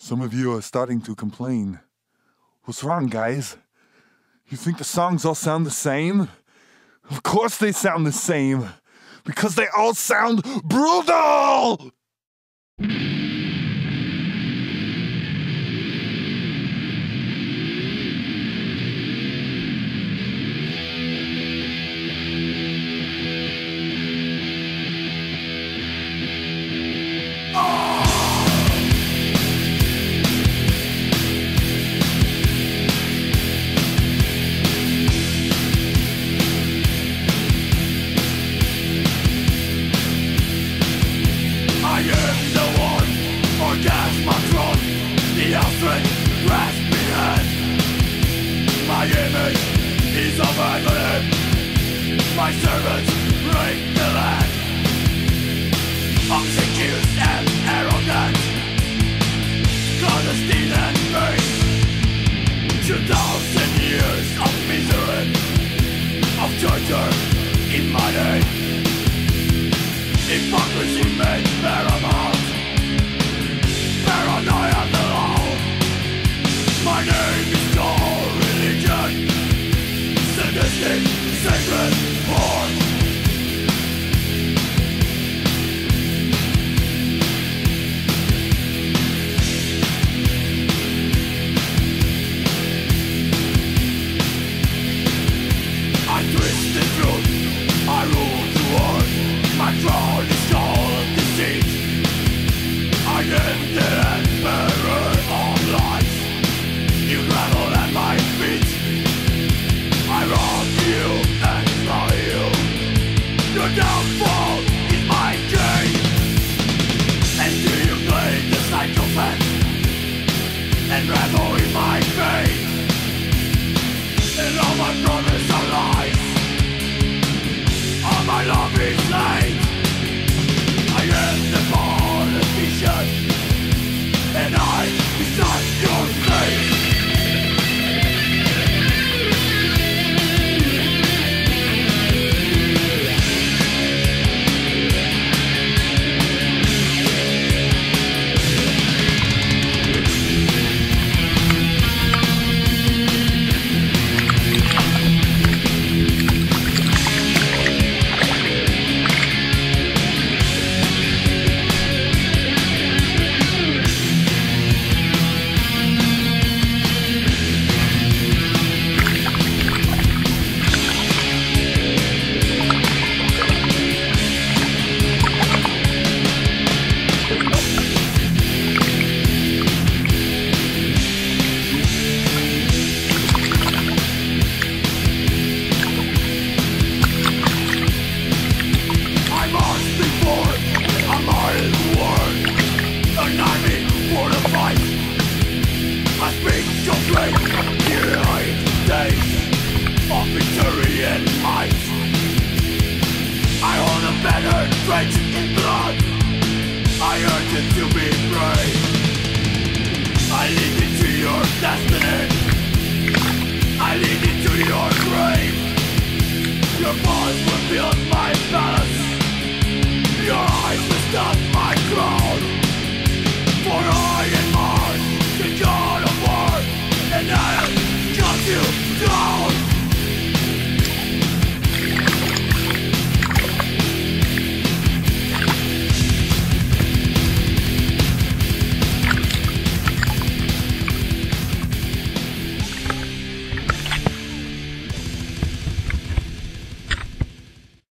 Some of you are starting to complain. What's wrong, guys? You think the songs all sound the same? Of course they sound the same, because they all sound brutal! My image is of agony. My servants break the land. Obsequious and arrogant, clandestine and base. 2,000 years of misery, of torture in my name. Hypocrisy made paramount, paranoia the law. My name is no religion, sadistic, sacred war. I twist the truth, I rule the world. My throne is called deceit. I am the emperor of lies. You gravel at my feet. I rob you and follow you. Your downfall is my game. And do you play the psychopath and revel in my pain? And all my promise are lies. All my love is light. I am the politician, and I decide your fate. I hold a banner drenched in blood. I urge it to be brave.